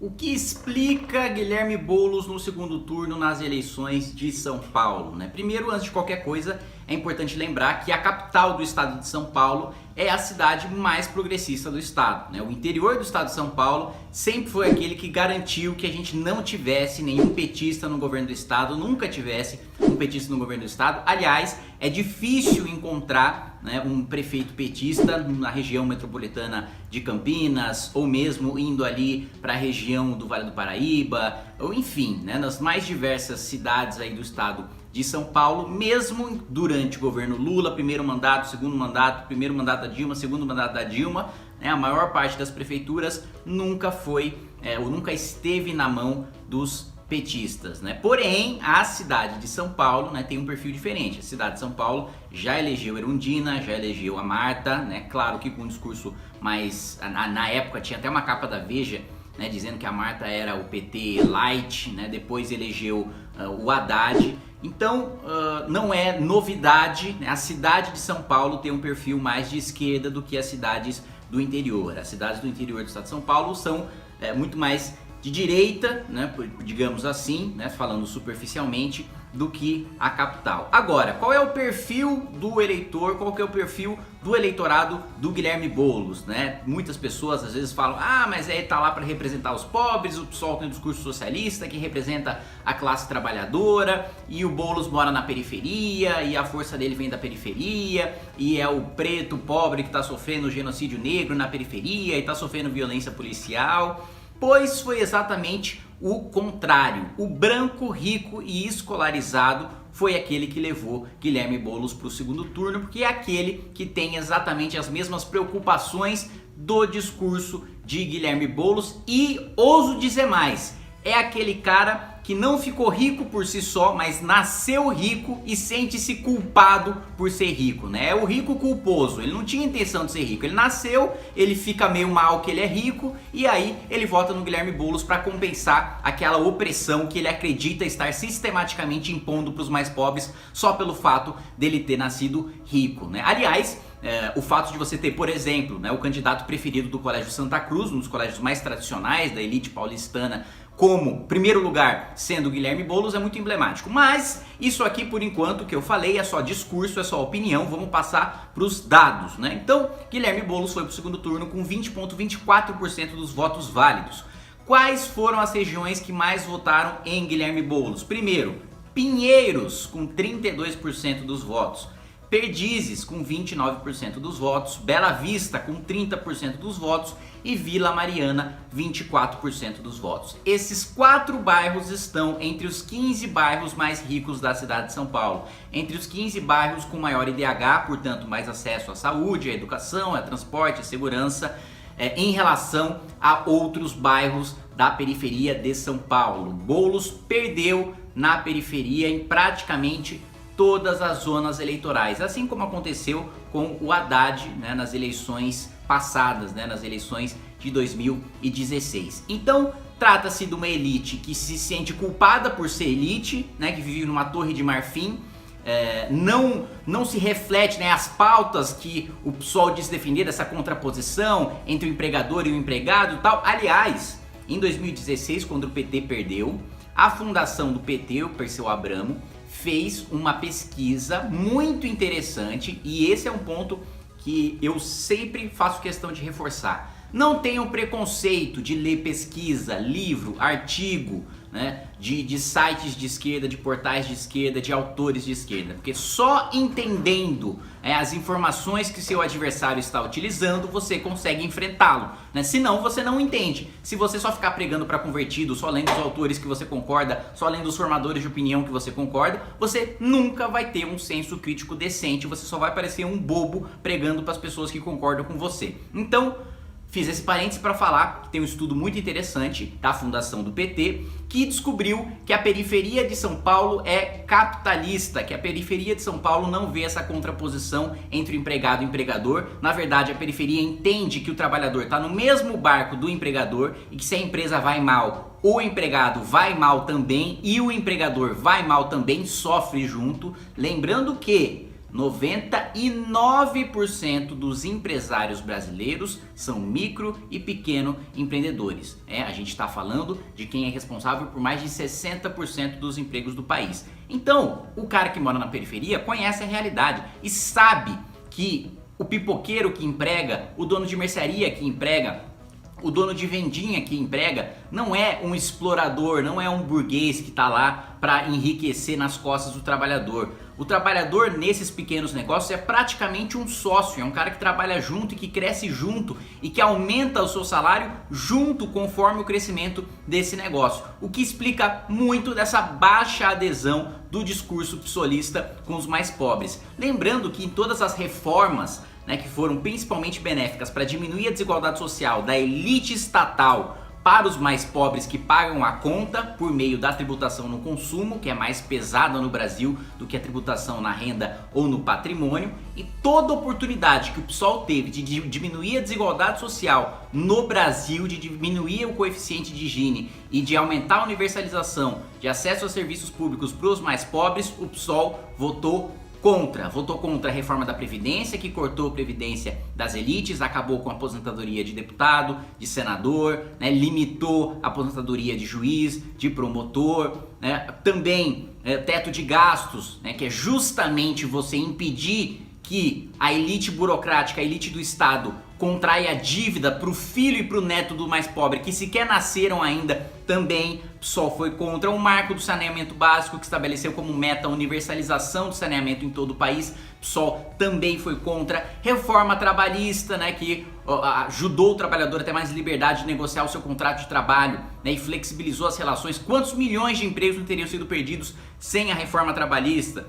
O que explica Guilherme Boulos no segundo turno nas eleições de São Paulo, né? Primeiro, antes de qualquer coisa, é importante lembrar que a capital do estado de São Paulo é a cidade mais progressista do estado, né? O interior do estado de São Paulo sempre foi aquele que garantiu que a gente não tivesse nenhum petista no governo do estado, nunca tivesse um petista no governo do estado. Aliás, é difícil encontrar, né, um prefeito petista na região metropolitana de Campinas, ou mesmo indo ali para a região do Vale do Paraíba, ou enfim, né, nas mais diversas cidades aí do estado de São Paulo, mesmo durante o governo Lula, primeiro mandato, segundo mandato, primeiro mandato da Dilma, segundo mandato da Dilma, né, a maior parte das prefeituras nunca foi, ou nunca esteve na mão dos petistas, né? Porém, a cidade de São Paulo, né, tem um perfil diferente. A cidade de São Paulo já elegeu Erundina, já elegeu a Marta, né? Claro que com um discurso mais... Na época tinha até uma capa da Veja, né, dizendo que a Marta era o PT light, né? Depois elegeu o Haddad. Então, não é novidade, né? A cidade de São Paulo tem um perfil mais de esquerda do que as cidades do interior. As cidades do interior do estado de São Paulo são muito mais de direita, né, digamos assim, né, falando superficialmente, do que a capital. Agora, qual é o perfil do eleitor, qual que é o perfil do eleitorado do Guilherme Boulos, né? Muitas pessoas às vezes falam, mas ele tá lá para representar os pobres, o PSOL tem um discurso socialista que representa a classe trabalhadora, e o Boulos mora na periferia, e a força dele vem da periferia, e é o preto pobre que tá sofrendo genocídio negro na periferia, e tá sofrendo violência policial. Pois foi exatamente o contrário. O branco, rico e escolarizado foi aquele que levou Guilherme Boulos para o segundo turno, porque é aquele que tem exatamente as mesmas preocupações do discurso de Guilherme Boulos e, ouso dizer mais, é aquele cara que não ficou rico por si só, mas nasceu rico e sente-se culpado por ser rico, né? É o rico culposo, ele não tinha intenção de ser rico, ele nasceu, ele fica meio mal que ele é rico e aí ele vota no Guilherme Boulos para compensar aquela opressão que ele acredita estar sistematicamente impondo para os mais pobres só pelo fato dele ter nascido rico, né? Aliás, o fato de você ter, por exemplo, né, o candidato preferido do Colégio Santa Cruz, um dos colégios mais tradicionais da elite paulistana, como primeiro lugar sendo o Guilherme Boulos, é muito emblemático. Mas isso aqui, por enquanto, que eu falei, é só discurso, é só opinião. Vamos passar para os dados, né? Então, Guilherme Boulos foi para o segundo turno com 20,24% dos votos válidos. Quais foram as regiões que mais votaram em Guilherme Boulos? Primeiro, Pinheiros, com 32% dos votos. Perdizes, com 29% dos votos, Bela Vista, com 30% dos votos e Vila Mariana, 24% dos votos. Esses 4 bairros estão entre os 15 bairros mais ricos da cidade de São Paulo, entre os 15 bairros com maior IDH, portanto mais acesso à saúde, à educação, ao transporte, à segurança, em relação a outros bairros da periferia de São Paulo. Boulos perdeu na periferia em praticamente todas as zonas eleitorais, assim como aconteceu com o Haddad, né, nas eleições passadas, né, nas eleições de 2016. Então, trata-se de uma elite que se sente culpada por ser elite, né, que vive numa torre de marfim, não se reflete, né, as pautas que o PSOL diz defender, dessa contraposição entre o empregador e o empregado e tal. Aliás, em 2016, quando o PT perdeu, a fundação do PT, o Perseu Abramo, fez uma pesquisa muito interessante, e esse é um ponto que eu sempre faço questão de reforçar. Não tenham preconceito de ler pesquisa, livro, artigo, né, de sites de esquerda, de portais de esquerda, de autores de esquerda, porque só entendendo as informações que seu adversário está utilizando, você consegue enfrentá-lo, né? Senão você não entende. Se você só ficar pregando para convertido, só lendo os autores que você concorda, só lendo os formadores de opinião que você concorda, você nunca vai ter um senso crítico decente, você só vai parecer um bobo pregando para as pessoas que concordam com você. Então, fiz esse parênteses para falar que tem um estudo muito interessante da fundação do PT que descobriu que a periferia de São Paulo é capitalista, que a periferia de São Paulo não vê essa contraposição entre o empregado e o empregador. Na verdade, a periferia entende que o trabalhador está no mesmo barco do empregador e que se a empresa vai mal, o empregado vai mal também e o empregador vai mal também, sofre junto. Lembrando que 99% dos empresários brasileiros são micro e pequeno empreendedores. A gente está falando de quem é responsável por mais de 60% dos empregos do país. Então, o cara que mora na periferia conhece a realidade e sabe que o pipoqueiro que emprega, o dono de mercearia que emprega, o dono de vendinha que emprega não é um explorador, não é um burguês que está lá para enriquecer nas costas do trabalhador. O trabalhador nesses pequenos negócios é praticamente um sócio, é um cara que trabalha junto e que cresce junto e que aumenta o seu salário junto conforme o crescimento desse negócio. O que explica muito dessa baixa adesão do discurso psolista com os mais pobres. Lembrando que em todas as reformas que foram principalmente benéficas para diminuir a desigualdade social da elite estatal para os mais pobres que pagam a conta por meio da tributação no consumo, que é mais pesada no Brasil do que a tributação na renda ou no patrimônio, e toda oportunidade que o PSOL teve de diminuir a desigualdade social no Brasil, de diminuir o coeficiente de Gini e de aumentar a universalização de acesso a serviços públicos para os mais pobres, o PSOL votou contra a reforma da Previdência, que cortou a Previdência das elites, acabou com a aposentadoria de deputado, de senador, limitou a aposentadoria de juiz, de promotor, também teto de gastos, que é justamente você impedir que a elite burocrática, a elite do Estado, contraia dívida para o filho e para o neto do mais pobre, que sequer nasceram ainda, também só foi contra o marco do saneamento básico, que estabeleceu como meta a universalização do saneamento em todo o país. PSOL também foi contra reforma trabalhista, que ajudou o trabalhador a ter mais liberdade de negociar o seu contrato de trabalho, e flexibilizou as relações. Quantos milhões de empregos não teriam sido perdidos sem a reforma trabalhista?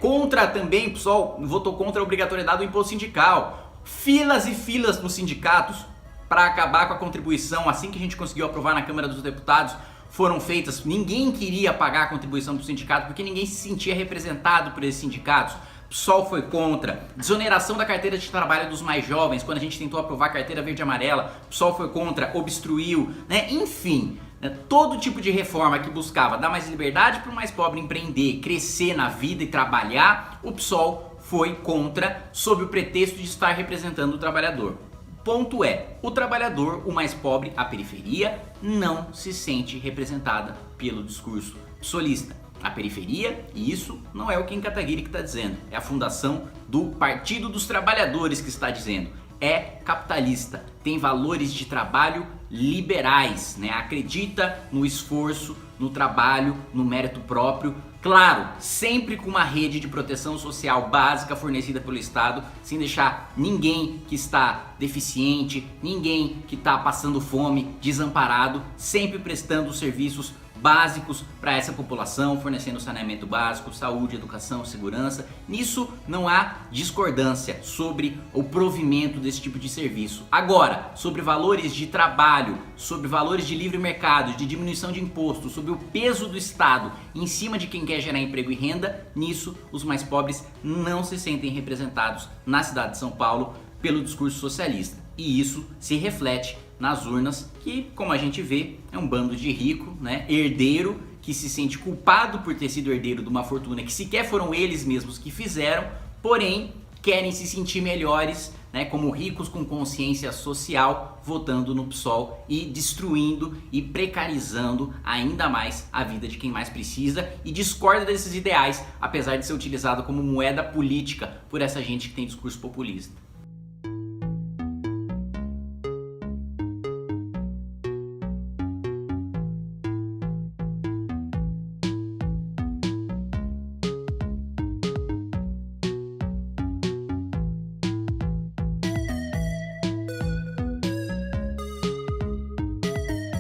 Contra também, PSOL votou contra a obrigatoriedade do imposto sindical. Filas e filas nos sindicatos para acabar com a contribuição. Assim que a gente conseguiu aprovar na Câmara dos Deputados, foram feitas. Ninguém queria pagar a contribuição do sindicato porque ninguém se sentia representado por esses sindicatos. O PSOL foi contra. Desoneração da carteira de trabalho dos mais jovens, quando a gente tentou aprovar a carteira verde e amarela, o PSOL foi contra, obstruiu, enfim, todo tipo de reforma que buscava dar mais liberdade para o mais pobre empreender, crescer na vida e trabalhar, o PSOL foi contra, sob o pretexto de estar representando o trabalhador. Ponto é, o trabalhador, o mais pobre, a periferia, não se sente representada pelo discurso psolista. A periferia, e isso não é o Kim Kataguiri que está dizendo, é a fundação do Partido dos Trabalhadores que está dizendo. É capitalista, tem valores de trabalho liberais, acredita no esforço, no trabalho, no mérito próprio. Claro, sempre com uma rede de proteção social básica fornecida pelo Estado, sem deixar ninguém que está deficiente, ninguém que está passando fome, desamparado, sempre prestando serviços básicos para essa população, fornecendo saneamento básico, saúde, educação, segurança. Nisso não há discordância sobre o provimento desse tipo de serviço. Agora, sobre valores de trabalho, sobre valores de livre mercado, de diminuição de impostos, sobre o peso do Estado em cima de quem quer gerar emprego e renda, nisso os mais pobres não se sentem representados na cidade de São Paulo pelo discurso socialista. E isso se reflete nas urnas, que, como a gente vê, é um bando de rico, herdeiro, que se sente culpado por ter sido herdeiro de uma fortuna que sequer foram eles mesmos que fizeram, porém querem se sentir melhores, como ricos com consciência social, votando no PSOL e destruindo e precarizando ainda mais a vida de quem mais precisa e discorda desses ideais, apesar de ser utilizado como moeda política por essa gente que tem discurso populista.